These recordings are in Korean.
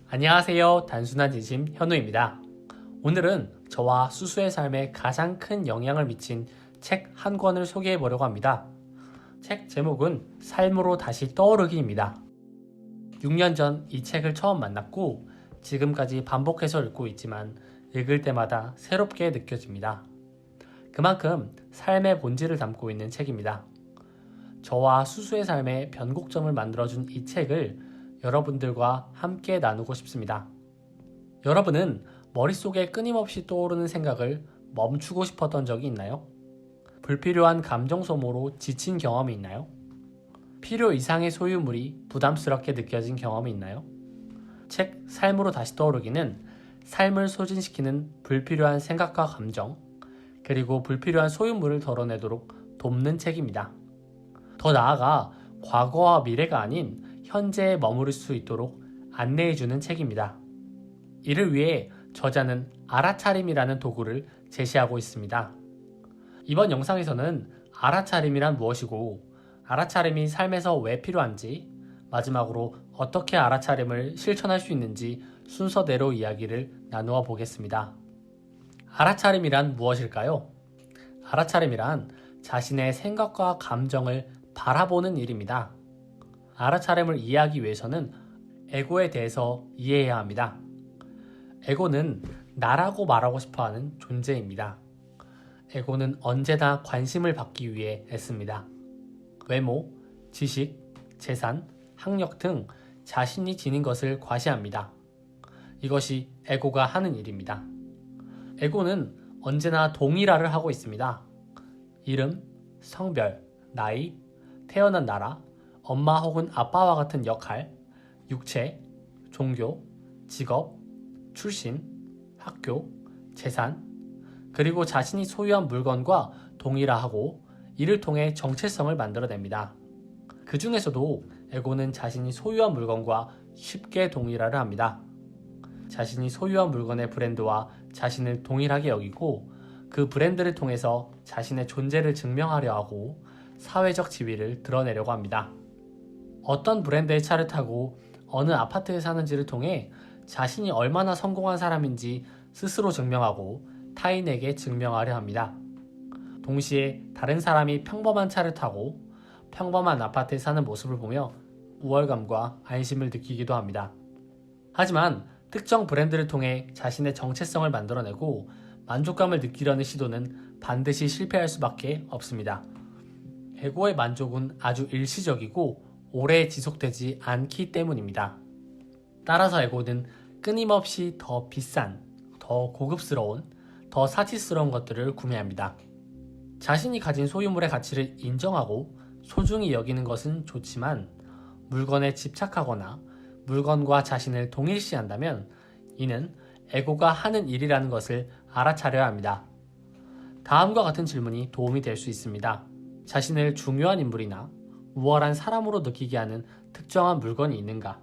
안녕하세요. 단순한 진심 현우입니다. 오늘은 저와 수수의 삶에 가장 큰 영향을 미친 책 한 권을 소개해 보려고 합니다. 책 제목은 삶으로 다시 떠오르기입니다. 6년 전 이 책을 처음 만났고 지금까지 반복해서 읽고 있지만 읽을 때마다 새롭게 느껴집니다. 그만큼 삶의 본질을 담고 있는 책입니다. 저와 수수의 삶에 변곡점을 만들어준 이 책을 여러분들과 함께 나누고 싶습니다. 여러분은 머릿속에 끊임없이 떠오르는 생각을 멈추고 싶었던 적이 있나요? 불필요한 감정 소모로 지친 경험이 있나요? 필요 이상의 소유물이 부담스럽게 느껴진 경험이 있나요? 책 삶으로 다시 떠오르기는 삶을 소진시키는 불필요한 생각과 감정, 그리고 불필요한 소유물을 덜어내도록 돕는 책입니다. 더 나아가 과거와 미래가 아닌 현재에 머무를 수 있도록 안내해주는 책입니다. 이를 위해 저자는 알아차림이라는 도구를 제시하고 있습니다. 이번 영상에서는 알아차림이란 무엇이고 알아차림이 삶에서 왜 필요한지, 마지막으로 어떻게 알아차림을 실천할 수 있는지 순서대로 이야기를 나누어 보겠습니다. 알아차림이란 무엇일까요? 알아차림이란 자신의 생각과 감정을 바라보는 일입니다. 알아차림을 이해하기 위해서는 에고에 대해서 이해해야 합니다. 에고는 나라고 말하고 싶어하는 존재입니다. 에고는 언제나 관심을 받기 위해 애씁니다. 외모, 지식, 재산, 학력 등 자신이 지닌 것을 과시합니다. 이것이 에고가 하는 일입니다. 에고는 언제나 동일화를 하고 있습니다. 이름, 성별, 나이, 태어난 나라, 엄마 혹은 아빠와 같은 역할, 육체, 종교, 직업, 출신, 학교, 재산, 그리고 자신이 소유한 물건과 동일화하고 이를 통해 정체성을 만들어냅니다. 그 중에서도 에고는 자신이 소유한 물건과 쉽게 동일화를 합니다. 자신이 소유한 물건의 브랜드와 자신을 동일하게 여기고 그 브랜드를 통해서 자신의 존재를 증명하려 하고 사회적 지위를 드러내려고 합니다. 어떤 브랜드의 차를 타고 어느 아파트에 사는지를 통해 자신이 얼마나 성공한 사람인지 스스로 증명하고 타인에게 증명하려 합니다. 동시에 다른 사람이 평범한 차를 타고 평범한 아파트에 사는 모습을 보며 우월감과 안심을 느끼기도 합니다. 하지만 특정 브랜드를 통해 자신의 정체성을 만들어내고 만족감을 느끼려는 시도는 반드시 실패할 수밖에 없습니다. 에고의 만족은 아주 일시적이고 오래 지속되지 않기 때문입니다. 따라서 에고는 끊임없이 더 비싼, 더 고급스러운, 더 사치스러운 것들을 구매합니다. 자신이 가진 소유물의 가치를 인정하고 소중히 여기는 것은 좋지만 물건에 집착하거나 물건과 자신을 동일시한다면 이는 에고가 하는 일이라는 것을 알아차려야 합니다. 다음과 같은 질문이 도움이 될 수 있습니다. 자신을 중요한 인물이나 우월한 사람으로 느끼게 하는 특정한 물건이 있는가?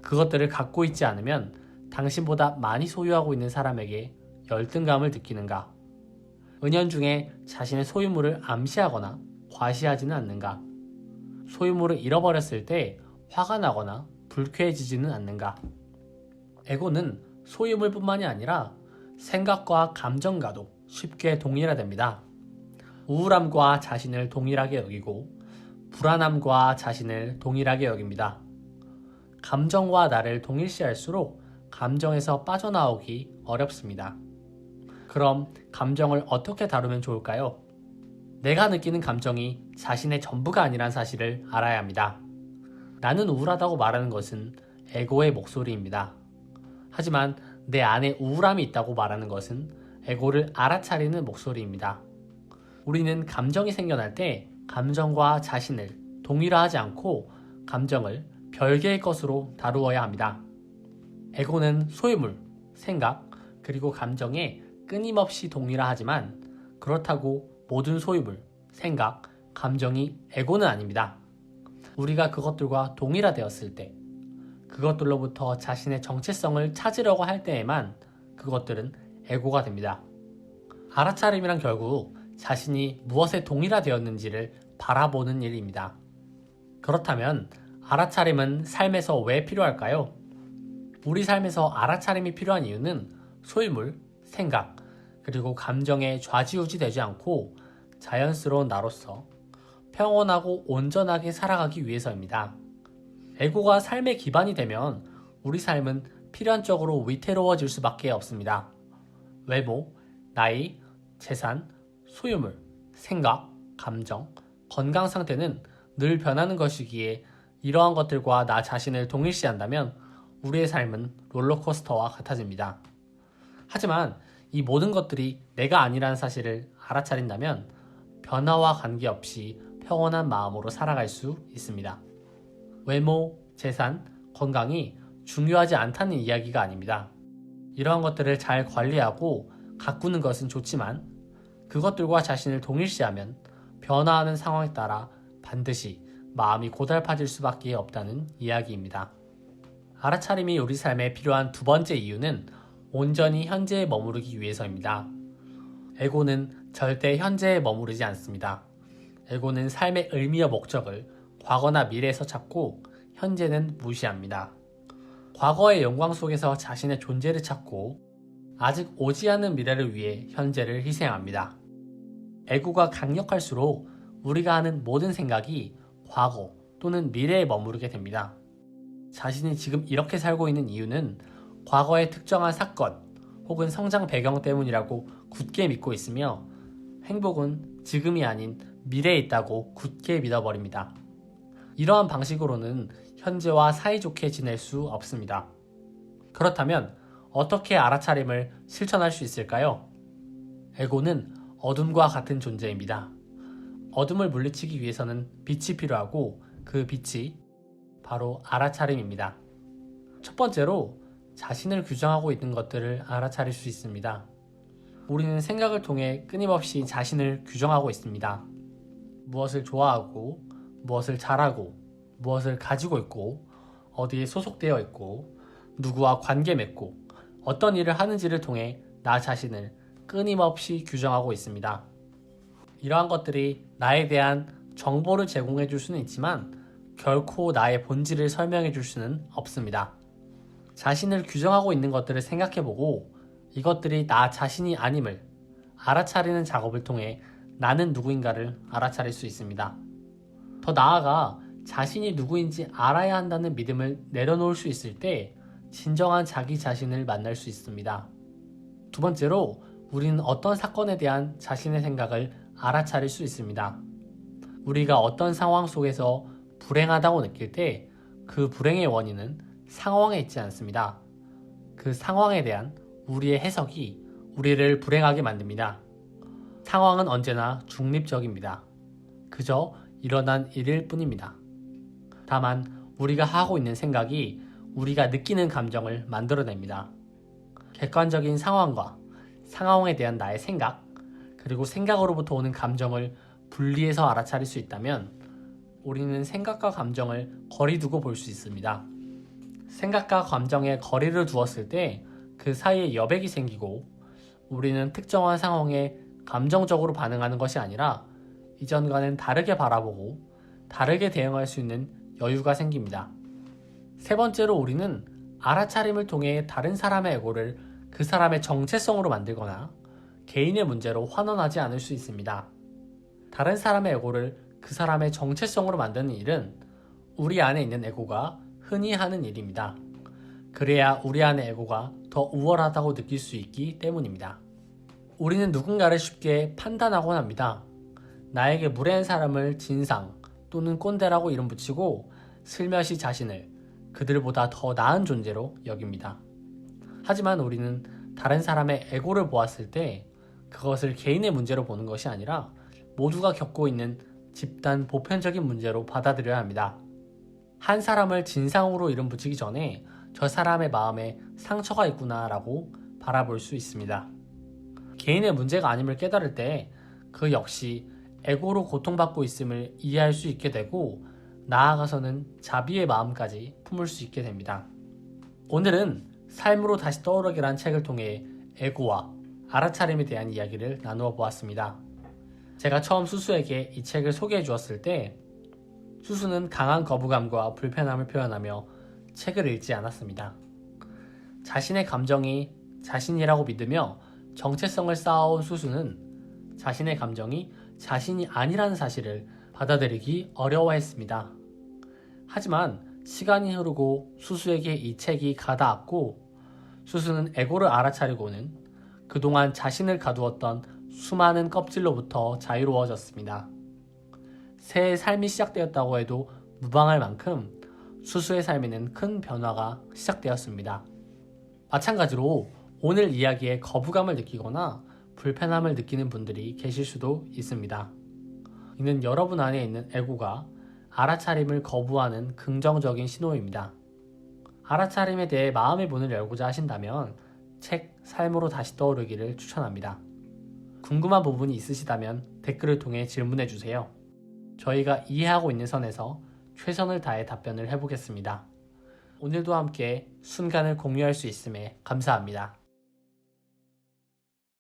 그것들을 갖고 있지 않으면 당신보다 많이 소유하고 있는 사람에게 열등감을 느끼는가? 은연중에 자신의 소유물을 암시하거나 과시하지는 않는가? 소유물을 잃어버렸을 때 화가 나거나 불쾌해지지는 않는가? 에고는 소유물뿐만이 아니라 생각과 감정과도 쉽게 동일화됩니다. 우울함과 자신을 동일하게 여기고 불안함과 자신을 동일하게 여깁니다. 감정과 나를 동일시할수록 감정에서 빠져나오기 어렵습니다. 그럼 감정을 어떻게 다루면 좋을까요? 내가 느끼는 감정이 자신의 전부가 아니란 사실을 알아야 합니다. 나는 우울하다고 말하는 것은 에고의 목소리입니다. 하지만 내 안에 우울함이 있다고 말하는 것은 에고를 알아차리는 목소리입니다. 우리는 감정이 생겨날 때 감정과 자신을 동일화하지 않고 감정을 별개의 것으로 다루어야 합니다. 에고는 소유물, 생각, 그리고 감정에 끊임없이 동일화하지만 그렇다고 모든 소유물, 생각, 감정이 에고는 아닙니다. 우리가 그것들과 동일화되었을 때, 그것들로부터 자신의 정체성을 찾으려고 할 때에만 그것들은 에고가 됩니다. 알아차림이란 결국 자신이 무엇에 동일화되었는지를 바라보는 일입니다. 그렇다면 알아차림은 삶에서 왜 필요할까요? 우리 삶에서 알아차림이 필요한 이유는 소유물, 생각, 그리고 감정에 좌지우지 되지 않고 자연스러운 나로서 평온하고 온전하게 살아가기 위해서입니다. 에고가 삶의 기반이 되면 우리 삶은 필연적으로 위태로워질 수밖에 없습니다. 외모, 나이, 재산, 소유물, 생각, 감정, 건강 상태는 늘 변하는 것이기에 이러한 것들과 나 자신을 동일시한다면 우리의 삶은 롤러코스터와 같아집니다. 하지만 이 모든 것들이 내가 아니라는 사실을 알아차린다면 변화와 관계없이 평온한 마음으로 살아갈 수 있습니다. 외모, 재산, 건강이 중요하지 않다는 이야기가 아닙니다. 이러한 것들을 잘 관리하고 가꾸는 것은 좋지만 그것들과 자신을 동일시하면 변화하는 상황에 따라 반드시 마음이 고달파질 수밖에 없다는 이야기입니다. 알아차림이 우리 삶에 필요한 두 번째 이유는 온전히 현재에 머무르기 위해서입니다. 에고는 절대 현재에 머무르지 않습니다. 에고는 삶의 의미와 목적을 과거나 미래에서 찾고 현재는 무시합니다. 과거의 영광 속에서 자신의 존재를 찾고 아직 오지 않은 미래를 위해 현재를 희생합니다. 에고가 강력할수록 우리가 하는 모든 생각이 과거 또는 미래에 머무르게 됩니다. 자신이 지금 이렇게 살고 있는 이유는 과거의 특정한 사건 혹은 성장 배경 때문이라고 굳게 믿고 있으며 행복은 지금이 아닌 미래에 있다고 굳게 믿어버립니다. 이러한 방식으로는 현재와 사이좋게 지낼 수 없습니다. 그렇다면 어떻게 알아차림을 실천할 수 있을까요? 에고는 어둠과 같은 존재입니다. 어둠을 물리치기 위해서는 빛이 필요하고 그 빛이 바로 알아차림입니다. 첫 번째로 자신을 규정하고 있는 것들을 알아차릴 수 있습니다. 우리는 생각을 통해 끊임없이 자신을 규정하고 있습니다. 무엇을 좋아하고, 무엇을 잘하고, 무엇을 가지고 있고, 어디에 소속되어 있고, 누구와 관계 맺고, 어떤 일을 하는지를 통해 나 자신을 끊임없이 규정하고 있습니다. 이러한 것들이 나에 대한 정보를 제공해 줄 수는 있지만 결코 나의 본질을 설명해 줄 수는 없습니다. 자신을 규정하고 있는 것들을 생각해보고 이것들이 나 자신이 아님을 알아차리는 작업을 통해 나는 누구인가를 알아차릴 수 있습니다. 더 나아가 자신이 누구인지 알아야 한다는 믿음을 내려놓을 수 있을 때 진정한 자기 자신을 만날 수 있습니다. 두 번째로 우리는 어떤 사건에 대한 자신의 생각을 알아차릴 수 있습니다. 우리가 어떤 상황 속에서 불행하다고 느낄 때 그 불행의 원인은 상황에 있지 않습니다. 그 상황에 대한 우리의 해석이 우리를 불행하게 만듭니다. 상황은 언제나 중립적입니다. 그저 일어난 일일 뿐입니다. 다만 우리가 하고 있는 생각이 우리가 느끼는 감정을 만들어냅니다. 객관적인 상황과 상황에 대한 나의 생각, 그리고 생각으로부터 오는 감정을 분리해서 알아차릴 수 있다면 우리는 생각과 감정을 거리 두고 볼 수 있습니다. 생각과 감정에 거리를 두었을 때 그 사이에 여백이 생기고 우리는 특정한 상황에 감정적으로 반응하는 것이 아니라 이전과는 다르게 바라보고 다르게 대응할 수 있는 여유가 생깁니다. 세 번째로 우리는 알아차림을 통해 다른 사람의 에고를 그 사람의 정체성으로 만들거나 개인의 문제로 환원하지 않을 수 있습니다. 다른 사람의 에고를 그 사람의 정체성으로 만드는 일은 우리 안에 있는 에고가 흔히 하는 일입니다. 그래야 우리 안의 에고가 더 우월하다고 느낄 수 있기 때문입니다. 우리는 누군가를 쉽게 판단하곤 합니다. 나에게 무례한 사람을 진상 또는 꼰대라고 이름 붙이고 슬며시 자신을 그들보다 더 나은 존재로 여깁니다. 하지만 우리는 다른 사람의 에고를 보았을 때 그것을 개인의 문제로 보는 것이 아니라 모두가 겪고 있는 집단 보편적인 문제로 받아들여야 합니다. 한 사람을 진상으로 이름 붙이기 전에 저 사람의 마음에 상처가 있구나 라고 바라볼 수 있습니다. 개인의 문제가 아님을 깨달을 때 그 역시 에고로 고통받고 있음을 이해할 수 있게 되고 나아가서는 자비의 마음까지 품을 수 있게 됩니다. 오늘은 삶으로 다시 떠오르기란 책을 통해 에고와 알아차림에 대한 이야기를 나누어 보았습니다. 제가 처음 수수에게 이 책을 소개해 주었을 때 수수는 강한 거부감과 불편함을 표현하며 책을 읽지 않았습니다. 자신의 감정이 자신이라고 믿으며 정체성을 쌓아온 수수는 자신의 감정이 자신이 아니라는 사실을 받아들이기 어려워했습니다. 하지만 시간이 흐르고 수수에게 이 책이 가닿았고 수수는 에고를 알아차리고는 그동안 자신을 가두었던 수많은 껍질로부터 자유로워졌습니다. 새의 삶이 시작되었다고 해도 무방할 만큼 수수의 삶에는 큰 변화가 시작되었습니다. 마찬가지로 오늘 이야기에 거부감을 느끼거나 불편함을 느끼는 분들이 계실 수도 있습니다. 이는 여러분 안에 있는 에고가 알아차림을 거부하는 긍정적인 신호입니다. 알아차림에 대해 마음의 문을 열고자 하신다면 책 삶으로 다시 떠오르기를 추천합니다. 궁금한 부분이 있으시다면 댓글을 통해 질문해 주세요. 저희가 이해하고 있는 선에서 최선을 다해 답변을 해보겠습니다. 오늘도 함께 순간을 공유할 수 있음에 감사합니다.